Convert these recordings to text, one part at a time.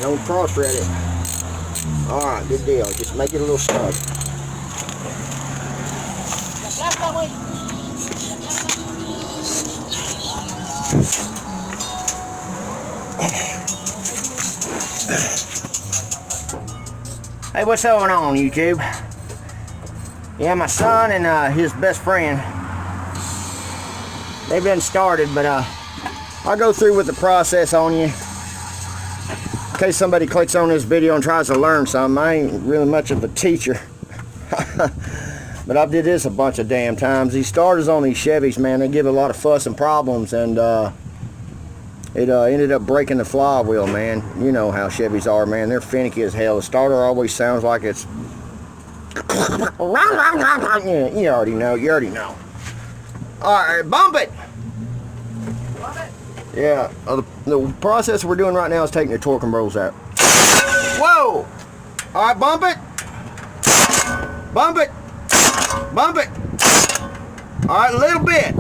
Don't cross thread it. Alright, good deal. Just make it a little snug. Hey, what's going on, YouTube? Yeah, my son and his best friend, they've been started, but I'll go through with the process on you in case somebody clicks on this video and tries to learn something. I ain't really much of a teacher. But I've did this a bunch of damn times. These starters on these Chevys, man, they give a lot of fuss and problems, and it ended up breaking the flywheel, man. You know how Chevys are, man. They're finicky as hell. The starter always sounds like it's... Yeah, you already know. You already know. Alright, bump it! Bump it? Yeah, the process we're doing right now is taking the torque controls out. Whoa! Alright, bump it! Bump it! Bump it! Alright, a little bit.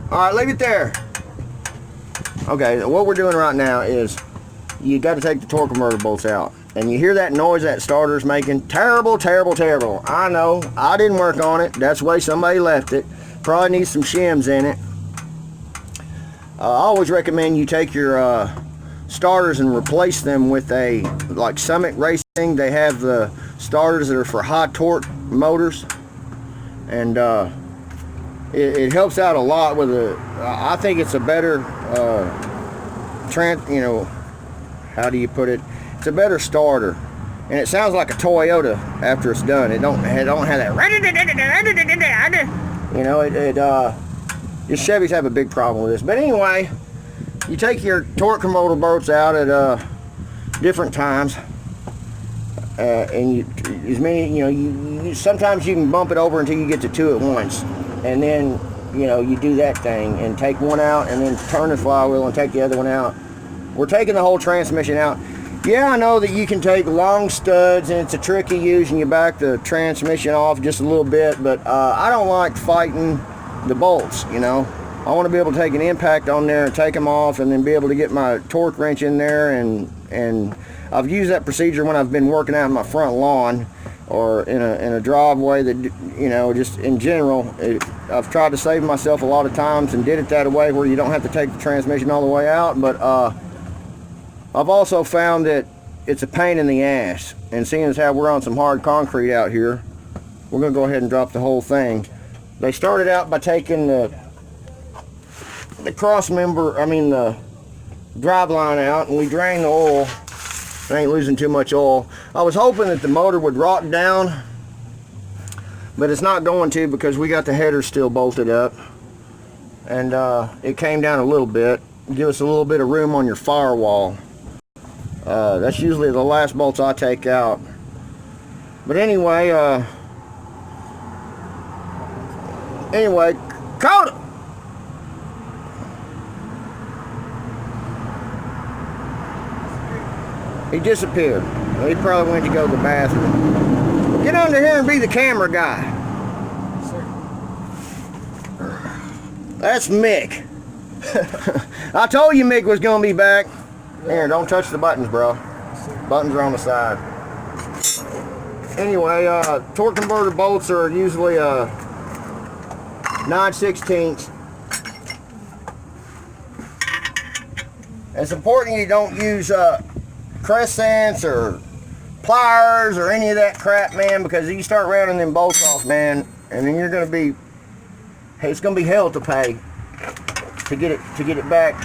Alright, leave it there. Okay, what we're doing right now is you got to take the torque converter bolts out. And you hear that noise that starter's making. Terrible, terrible, terrible. I know. I didn't work on it. That's the way somebody left it. Probably needs some shims in it. I always recommend you take your starters and replace them with a, like Summit Racing. They have the starters that are for high torque motors. And it helps out a lot with I think it's a better you know, how do you put it? It's a better starter, and it sounds like a Toyota after it's done. It don't have that, you know. These Chevys have a big problem with this. But anyway, you take your torque converter bolts out at different times, and you know, sometimes you can bump it over until you get to 2 at once, and then you know, you do that thing and take one out and then turn the flywheel and take the other one out. We're taking the whole transmission out. Yeah, I know that you can take long studs, and it's a trick you use, and you back the transmission off just a little bit, but I don't like fighting the bolts, you know. I want to be able to take an impact on there and take them off, and then be able to get my torque wrench in there, and I've used that procedure when I've been working out in my front lawn or in a driveway that, you know, just in general. I've tried to save myself a lot of times and did it that way where you don't have to take the transmission all the way out, but I've also found that it's a pain in the ass, and seeing as how we're on some hard concrete out here, we're going to go ahead and drop the whole thing. They started out by taking the cross member, I mean the drive line out, and we drained the oil. I ain't losing too much oil. I was hoping that the motor would rot down, but it's not going to because we got the header still bolted up, and it came down a little bit. Give us a little bit of room on your firewall. That's usually the last bolts I take out. But anyway, caught it. He disappeared. He probably went to go to the bathroom. Get under here and be the camera guy. That's Mick. I told you Mick was going to be back. Here, don't touch the buttons, bro. Buttons are on the side. Anyway, torque converter bolts are usually 9/16. It's important you don't use crescents or pliers or any of that crap, man, because you start rounding them bolts off, man, and then you're gonna be, hey, it's gonna be hell to pay to get it back,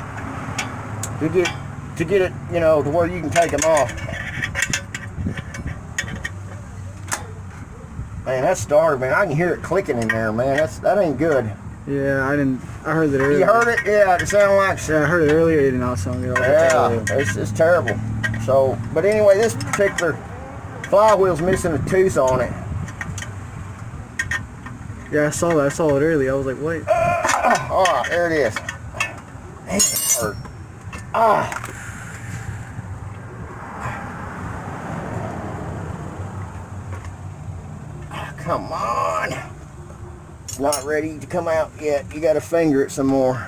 to get it, you know, to where you can take them off. Man, that starter, man, I can hear it clicking in there, man. That ain't good. Yeah, I heard it earlier. You heard it? Yeah, it sounded like... Yeah, I heard it earlier. It did not sound good. Yeah, it's terrible. So, but anyway, this particular flywheel's missing a tooth on it. Yeah, I saw that. I saw it earlier. I was like, wait. Alright, there it is. Man, it hurt. Come on. It's not ready to come out yet. You got to finger it some more.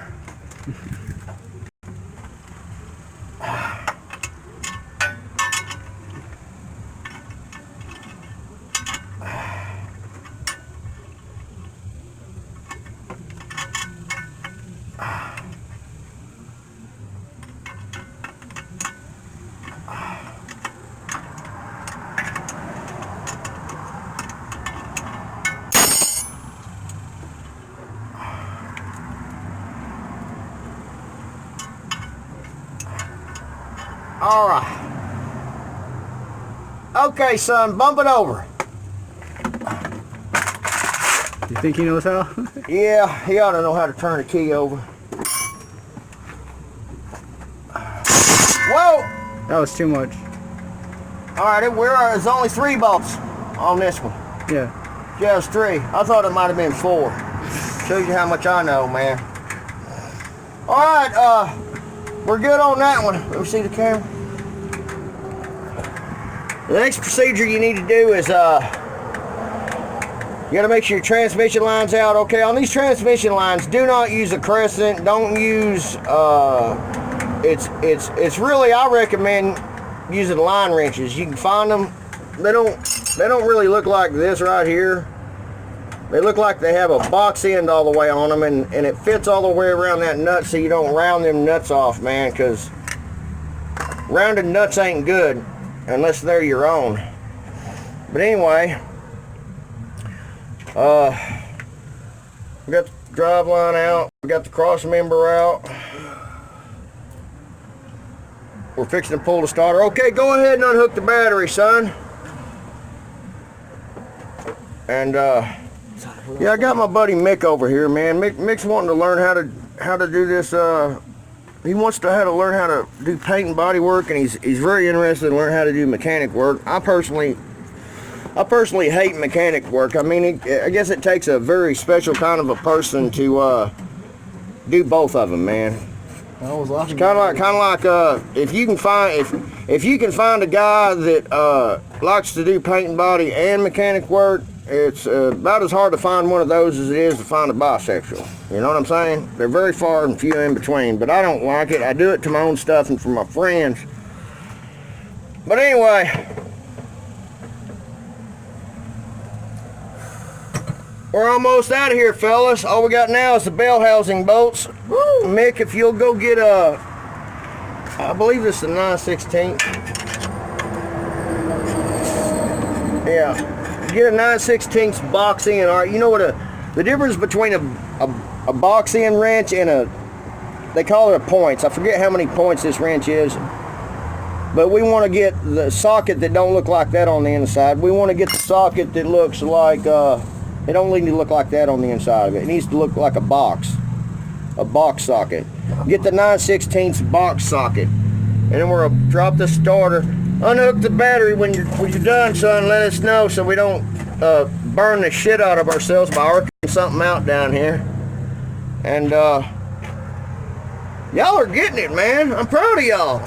All right. Okay, son, bump it over. You think he knows how? Yeah, he ought to know how to turn the key over. Whoa! That was too much. All right, there's only 3 bolts on this one. Yeah. Just 3. I thought it might have been 4. Shows you how much I know, man. All right, we're good on that one. Let me see the camera. The next procedure you need to do is, you gotta make sure your transmission line's out. Okay, on these transmission lines, do not use a crescent. Don't use, it's really, I recommend using line wrenches. You can find them. They don't really look like this right here. They look like they have a box end all the way on them, and it fits all the way around that nut, so you don't round them nuts off, man, because rounded nuts ain't good unless they're your own. But anyway, we got the drive line out, we got the cross member out. We're fixing to pull the starter. Okay, go ahead and unhook the battery, son. And yeah, I got my buddy Mick over here, man. Mick's wanting to learn how to do this. He wants to learn how to do paint and body work, and he's very interested in learning how to do mechanic work. I personally hate mechanic work. I mean, I guess it takes a very special kind of a person to do both of them, man. I was laughing. It's kind of like if you can find a guy that likes to do paint and body and mechanic work, it's about as hard to find one of those as it is to find a bisexual. You know what I'm saying? They're very far and few in between, but I don't like it. I do it to my own stuff and for my friends. But anyway, we're almost out of here, fellas. All we got now is the Bellhousing Bolts. Woo! Mick, if you'll go get I believe this is the 9/16. Yeah. Get a 9/16 box end. All right, you know what the difference between a box end wrench and they call it a points. I forget how many points this wrench is, but we want to get the socket that don't look like that on the inside. We want to get the socket that looks like it don't need to look like that on the inside of it. It needs to look like a box socket. Get the 9/16 box socket, and then we're gonna drop the starter. Unhook the battery when you're done, son. Let us know so we don't burn the shit out of ourselves by arcing something out down here. And y'all are getting it, man. I'm proud of y'all.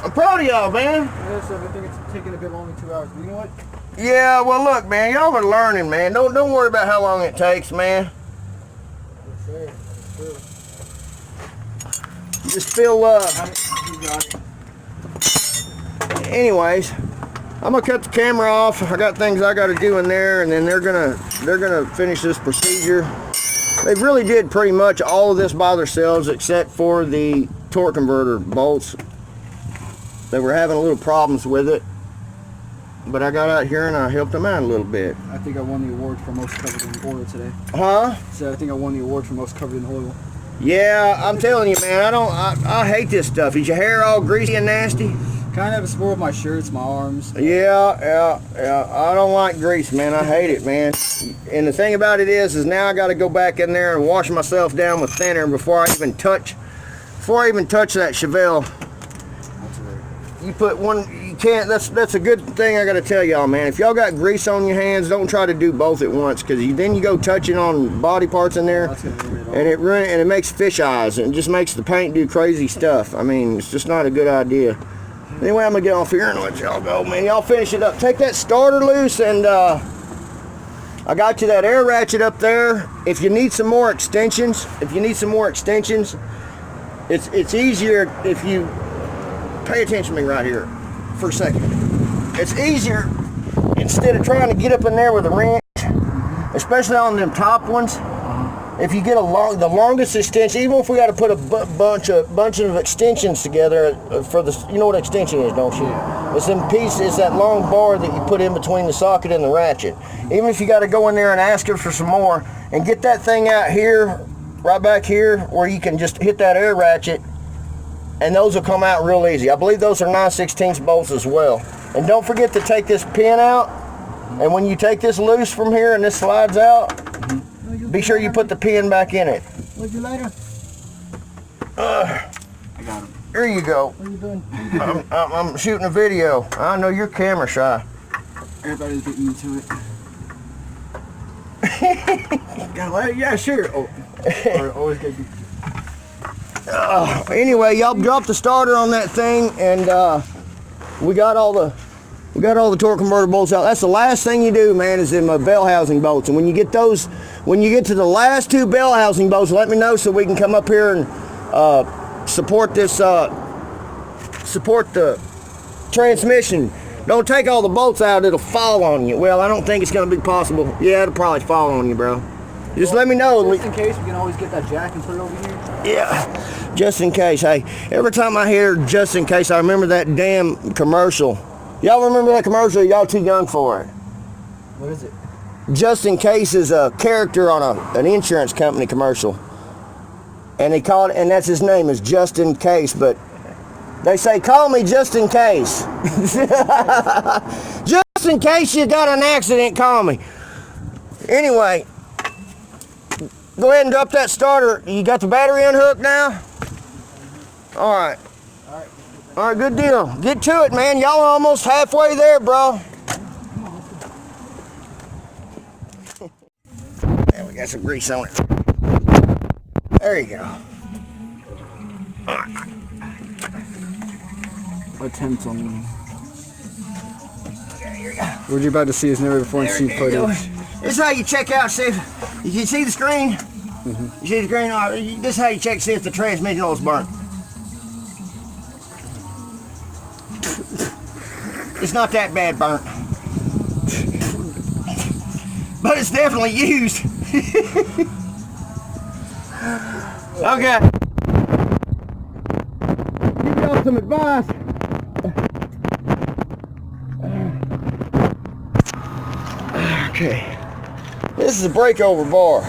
Man. Yeah, so I think it's taking a bit longer than 2 hours. You know what? Yeah, well, look, man. Y'all are learning, man. Don't worry about how long it takes, man. Yes, sir. Just feel You got it. Anyways, I'm gonna cut the camera off. I got things I got to do in there, and then they're gonna finish this procedure. They really did pretty much all of this by themselves, except for the torque converter bolts. They were having a little problems with it, but I got out here and I helped them out a little bit. I think I won the award for most covered in oil today. Huh? So I think I won the award for most covered in oil. Yeah, I'm telling you, man. I hate this stuff. Is your hair all greasy and nasty? Kind of spoiled my shirts, my arms. Yeah. I don't like grease, man. I hate it, man. And the thing about it is now I got to go back in there and wash myself down with thinner before I even touch that Chevelle. You put one. You can't. That's a good thing I got to tell y'all, man. If y'all got grease on your hands, don't try to do both at once, because then you go touching on body parts in there, and it makes fish eyes, and it just makes the paint do crazy stuff. I mean, it's just not a good idea. Anyway, I'm gonna get off here and let y'all go, man. Y'all finish it up. Take that starter loose, and I got you that air ratchet up there. If you need some more extensions, it's easier if you pay attention to me right here for a second. It's easier, instead of trying to get up in there with a wrench, especially on them top ones. If you get the longest extension, even if we got to put a bunch of extensions together for the, you know what extension is, don't you? It's that long bar that you put in between the socket and the ratchet. Even if you got to go in there and ask her for some more and get that thing out here, right back here, where you can just hit that air ratchet and those will come out real easy. I believe those are 9/16 bolts as well. And don't forget to take this pin out, and when you take this loose from here and this slides out, be sure you put the pin back in it. Where's your lighter? I got him. Here you go. What are you doing? I'm shooting a video. I know you're camera shy. Everybody's getting into it. Got a lighter? Yeah, sure. Oh, always good. Anyway, y'all drop the starter on that thing, and we got all the torque converter bolts out. That's the last thing you do, man, is in my bell housing bolts. And when you get to the last 2 bell housing bolts, let me know so we can come up here and support this, support the transmission. Don't take all the bolts out, it'll fall on you. Well, I don't think it's gonna be possible. Yeah, it'll probably fall on you, bro. Just let me know. Just in case, we can always get that jack and put it over here. Yeah, just in case. Hey, every time I hear just in case, I remember that damn commercial. Y'all remember that commercial? Y'all too young for it. What is it? Just in case is a character on an insurance company commercial. And they call it, and that's his name, is Just in Case, but they say, call me just in case. Just in case you got an accident, call me. Anyway, go ahead and drop that starter. You got the battery unhooked now? All right. All right, good deal. Get to it, man. Y'all are almost halfway there, bro. There, we got some grease on it. There you go. Attempt on me. Okay, here you go. What you're about to see is never before in see footage. This is how you check out, see if you see the screen. Mm-hmm. You see the screen? This is how you check, see if the transmission oil's burnt. It's not that bad burnt. But it's definitely used. Okay. Give y'all some advice. Okay. This is a breakover bar.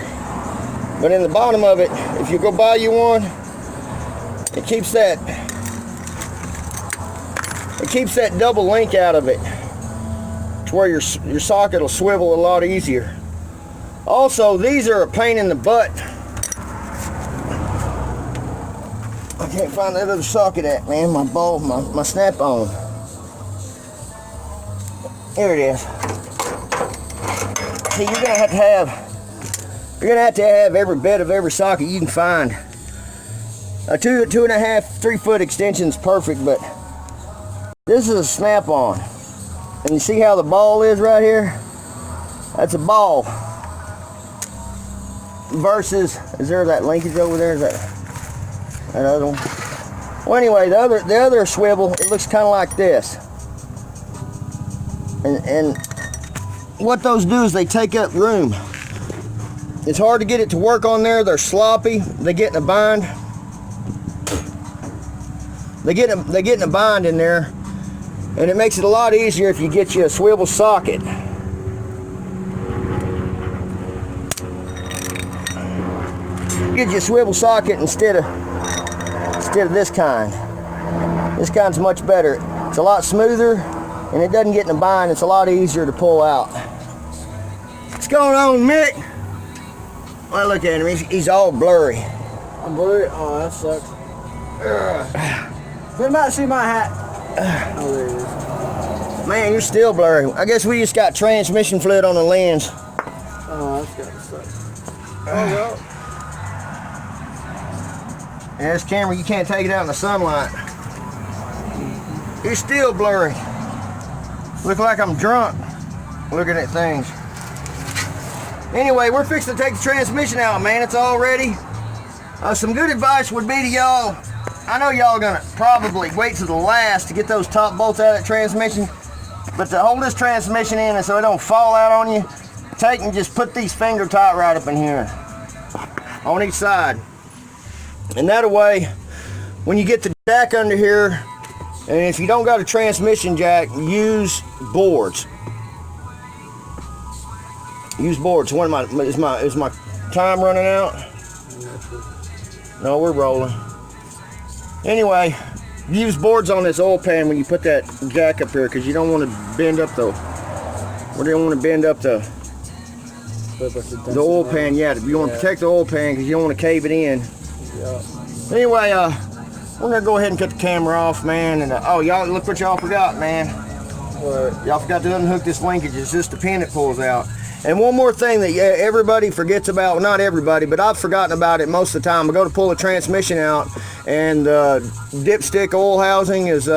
But in the bottom of it, if you go buy you one, it keeps that double link out of it. To where your socket will swivel a lot easier. Also, these are a pain in the butt. I can't find that other socket at, man. My ball, my snap-on. Here it is. See, you're gonna have to have every bit of every socket you can find. A 2.5, 3 foot extension is perfect, but this is a snap-on. And you see how the ball is right here? That's a ball. Versus, is there that linkage over there? Is that other one? Well, anyway, the other swivel, it looks kind of like this. And what those do is they take up room. It's hard to get it to work on there. They're sloppy. They get in a bind. They get in a bind in there, and it makes it a lot easier if you get you a swivel socket. Get you a swivel socket instead of this kind. This kind's much better. It's a lot smoother, and it doesn't get in a bind. It's a lot easier to pull out. What's going on, Mick? Well, look at him. He's all blurry. I'm blurry? Oh, that sucks. They might see my hat. Oh, there it is. Man, you're still blurry. I guess we just got transmission fluid on the lens. Oh, that's gotta suck. Oh, well. And this camera, you can't take it out in the sunlight. You're still blurry. Look like I'm drunk looking at things. Anyway, we're fixing to take the transmission out, man. It's all ready. Some good advice would be to y'all. I know y'all gonna probably wait to the last to get those top bolts out of that transmission, but to hold this transmission in and so it don't fall out on you, take and just put these finger tight right up in here on each side. And that way, when you get the jack under here, and if you don't got a transmission jack, use boards. Use boards. Is my time running out? No, we're rolling. Anyway, use boards on this oil pan when you put that jack up here, because you don't want to bend up the. We don't want to bend up the oil pan. Yeah, you want to protect the oil pan because you don't want to cave it in. Yeah. Anyway, we're gonna go ahead and cut the camera off, man. And oh, y'all, look what y'all forgot, man. What? Y'all forgot to unhook this linkage. It's just the pin that pulls out. And one more thing that everybody forgets about, well, not everybody, but I've forgotten about it most of the time. I go to pull the transmission out, and the dipstick oil housing is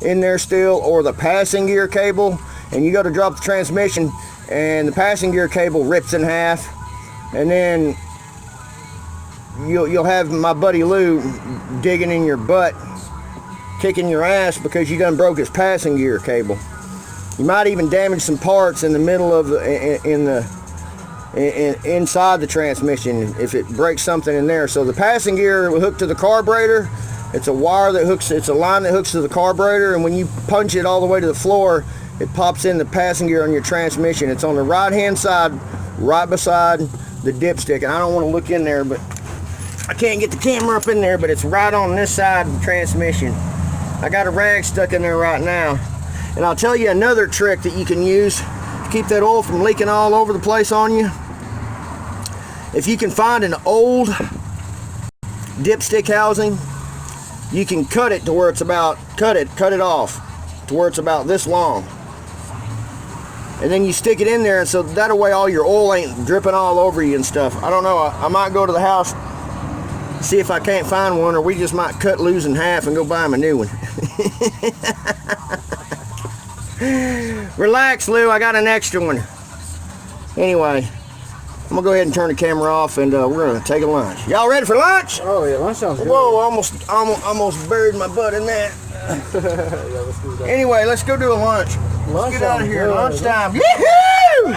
in there still, or the passing gear cable, and you go to drop the transmission, and the passing gear cable rips in half, and then you'll have my buddy Lou digging in your butt, kicking your ass because you done broke his passing gear cable. You might even damage some parts in the middle of inside the transmission if it breaks something in there. So the passing gear will hook to the carburetor. It's a wire that hooks. It's a line that hooks to the carburetor, and when you punch it all the way to the floor, it pops in the passing gear on your transmission. It's on the right-hand side, right beside the dipstick. And I don't want to look in there, but I can't get the camera up in there. But it's right on this side of the transmission. I got a rag stuck in there right now. And I'll tell you another trick that you can use to keep that oil from leaking all over the place on you. If you can find an old dipstick housing, you can cut it to where it's about, cut it off to where it's about this long. And then you stick it in there, and so that way all your oil ain't dripping all over you and stuff. I don't know, I might go to the house, see if I can't find one, or we just might cut Lou's in half and go buy him a new one. Relax, Lou, I got an extra one. Anyway, I'm gonna go ahead and turn the camera off, and we're gonna take a lunch. Y'all ready for lunch? Oh yeah, lunch sounds good. Whoa, almost buried my butt in that. Yeah, let's do that. Anyway, let's go do a lunch. Lunch Let's get out of here. good. Lunchtime. Yee-hoo!